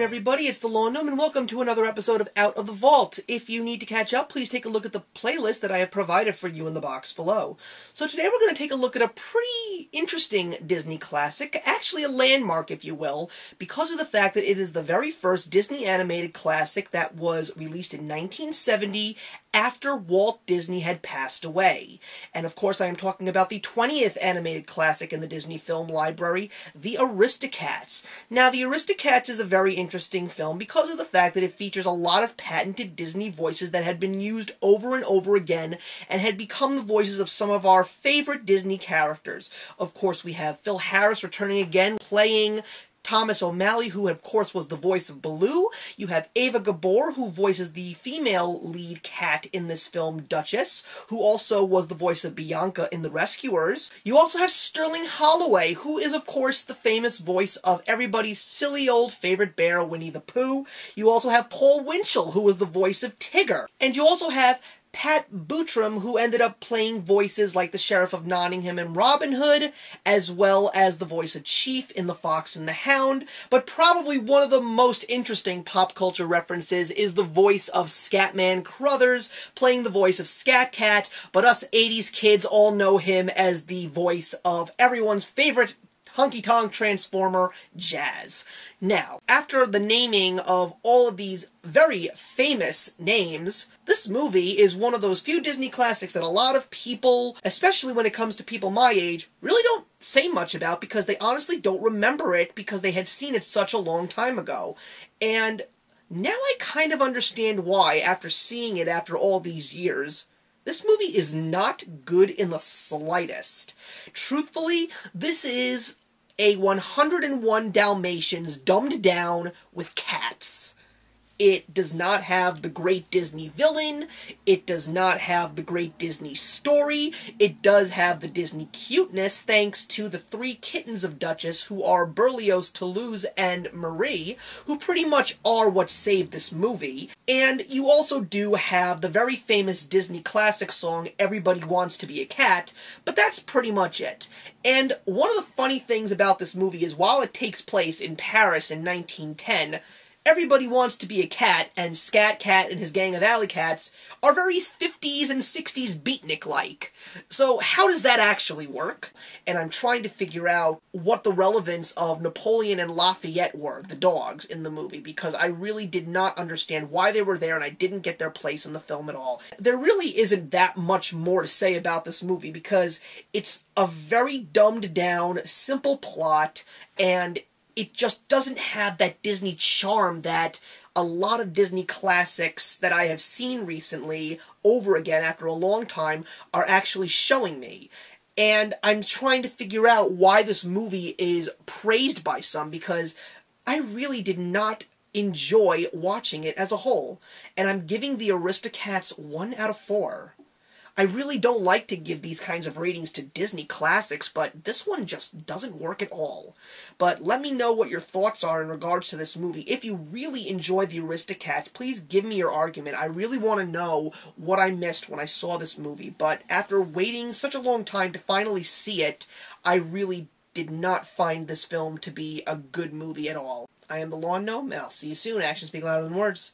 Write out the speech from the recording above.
everybody, it's the Law Gnome, and welcome to another episode of Out of the Vault. If you need to catch up, please take a look at the playlist that I have provided for you in the box below. So today we're going to take a look at a pretty interesting Disney classic, actually a landmark if you will, because of the fact that it is the very first Disney animated classic that was released in 1970 after Walt Disney had passed away. And of course I am talking about the 20th animated classic in the Disney film library, the Aristocats. Now the Aristocats is a very interesting film because of the fact that it features a lot of patented Disney voices that had been used over and over again and had become the voices of some of our favorite Disney characters. Of course, we have Phil Harris returning again, playing Thomas O'Malley, who of course was the voice of Baloo. You have Ava Gabor, who voices the female lead cat in this film, Duchess, who also was the voice of Bianca in The Rescuers. You also have Sterling Holloway, who is of course the famous voice of everybody's silly old favorite bear, Winnie-the-Pooh. You also have Paul Winchell, who was the voice of Tigger. And you also have Pat Buttram, who ended up playing voices like the Sheriff of Nottingham in Robin Hood, as well as the voice of Chief in The Fox and the Hound. But probably one of the most interesting pop culture references is the voice of Scatman Crothers, playing the voice of Scat Cat, but us 80s kids all know him as the voice of everyone's favorite honky-tonk transformer, Jazz. Now, after the naming of all of these very famous names, this movie is one of those few Disney classics that a lot of people, especially when it comes to people my age, really don't say much about because they honestly don't remember it because they had seen it such a long time ago. And now I kind of understand why, after seeing it after all these years. This movie is not good in the slightest. Truthfully, this is a 101 Dalmatians dumbed down with cats. It does not have the great Disney villain, it does not have the great Disney story, it does have the Disney cuteness thanks to the three kittens of Duchess, who are Berlioz, Toulouse, and Marie, who pretty much are what saved this movie. And you also do have the very famous Disney classic song, Everybody Wants to Be a Cat, but that's pretty much it. And one of the funny things about this movie is while it takes place in Paris in 1910, Everybody Wants to Be a Cat, and Scat Cat and his gang of alley cats are very 50s and 60s beatnik-like. So how does that actually work? And I'm trying to figure out what the relevance of Napoleon and Lafayette were, the dogs, in the movie, because I really did not understand why they were there and I didn't get their place in the film at all. There really isn't that much more to say about this movie because it's a very dumbed-down, simple plot, and it just doesn't have that Disney charm that a lot of Disney classics that I have seen recently, over again after a long time, are actually showing me. And I'm trying to figure out why this movie is praised by some, because I really did not enjoy watching it as a whole. And I'm giving the Aristocats 1 out of 4. I really don't like to give these kinds of ratings to Disney classics, but this one just doesn't work at all. But let me know what your thoughts are in regards to this movie. If you really enjoy the Aristocats, please give me your argument. I really want to know what I missed when I saw this movie, but after waiting such a long time to finally see it, I really did not find this film to be a good movie at all. I am the Lawn Gnome, and I'll see you soon. Actions speak louder than words.